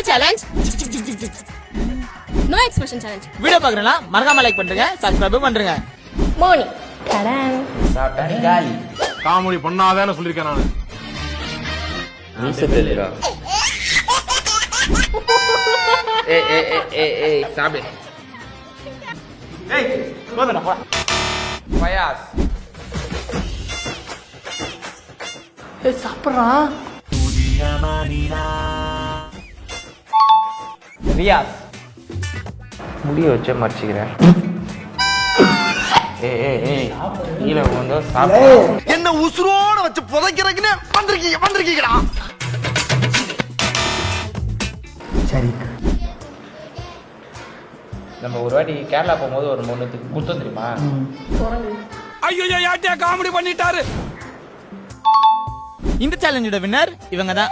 Challenge no expression challenge. Video பாக்குறேன்னா மறக்காம like பண்ணுங்க, சப்ஸ்கிரைப் பண்ணுங்க. மோனி தரேன். சாப்பிட்டா காலி. காமெடி பண்ணாதான்னு சொல்லிருக்கேன் நானு. மீச தெரியல. ஏய் சாப்பிடு. ஏய் போதுடா போ. பயாஸ். ஏய் சாப்பிடுறா. ரியாஸ். முடிய வச்ச மறைச்சிக்கிறேன். ஏய் கீழே வந்து சாப்பிடு. என்ன உசுரோட வச்சு புதைக்கிறதுக்குன்னு வந்திருக்கீங்களா? சரி. நம்ம ஒரு வாட்டி கேரளா போகும்போது ஒரு மூணுத்துக்கு குத்தம் தெரியுமா? ஐயோ யார்ட்டியா காமெடி பண்ணிட்டாரு. இந்த சேலஞ்சோட வின்னர் இவங்க தான்.